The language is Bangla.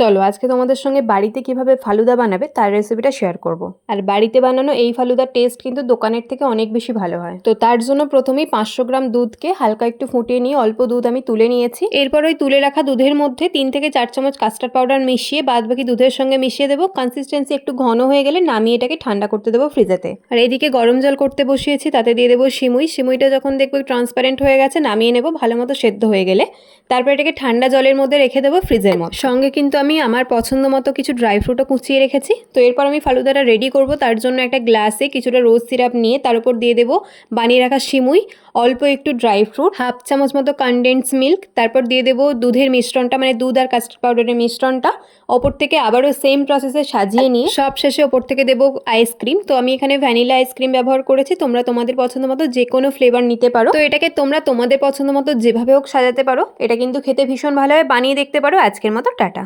চলো আজকে তোমাদের সঙ্গে বাড়িতে কিভাবে ফালুদা বানাবে তার রেসিপিটা শেয়ার করব। আর বাড়িতে বানানো এই ফালুদার টেস্ট কিন্তু দোকানের থেকে অনেক বেশি ভালো হয়। তো তার জন্য প্রথমেই 500 গ্রাম দুধকে হালকা একটু ফুটিয়ে নিয়ে অল্প দুধ আমি তুলে নিয়েছি। এরপর ওই তুলে রাখা দুধের মধ্যে 3 থেকে 4 চামচ কাস্টার্ড পাউডার মিশিয়ে বাদবাকি দুধের সঙ্গে মিশিয়ে দেবো। কনসিস্টেন্সি একটু ঘন হয়ে গেলে নামিয়ে এটাকে ঠান্ডা করতে দেবো ফ্রিজেতে। আর এদিকে গরম জল করতে বসিয়েছি, তাতে দিয়ে দেবো সিমুই। সিমুইটা যখন দেখবো ট্রান্সপারেন্ট হয়ে গেছে নামিয়ে নেবো। ভালো মতো সেদ্ধ হয়ে গেলে তারপর এটাকে ঠান্ডা জলের মধ্যে রেখে দেবো ফ্রিজের মধ্যে। সঙ্গে কিন্তু আমি আমার পছন্দ মতো কিছু ড্রাই ফ্রুটও কুচিয়ে রেখেছি। তো এরপর আমি ফালুদাটা রেডি করব। তার জন্য একটা গ্লাসে কিছুটা রোজ সিরাপ নিয়ে তার উপর দিয়ে দেবো বানিয়ে রাখা সিমুই, অল্প একটু ড্রাই ফ্রুট, হাফ চামচ মতো কনডেন্স মিল্ক, তারপর দিয়ে দেবো দুধের মিশ্রণটা, মানে দুধ আর কাস্টার্ড পাউডারের মিশ্রণটা। ওপর থেকে আবারও সেম প্রসেসে সাজিয়ে নিয়ে সব শেষে ওপর থেকে দেবো আইসক্রিম। তো আমি এখানে ভ্যানিলা আইসক্রিম ব্যবহার করেছি, তোমরা তোমাদের পছন্দ মতো যে কোনো ফ্লেভার নিতে পারো। তো এটাকে তোমরা তোমাদের পছন্দ মতো যেভাবে হোক সাজাতে পারো। এটা কিন্তু খেতে ভীষণ ভালো হয়, বানিয়ে দেখতে পারো। আজকের মতো টাটা।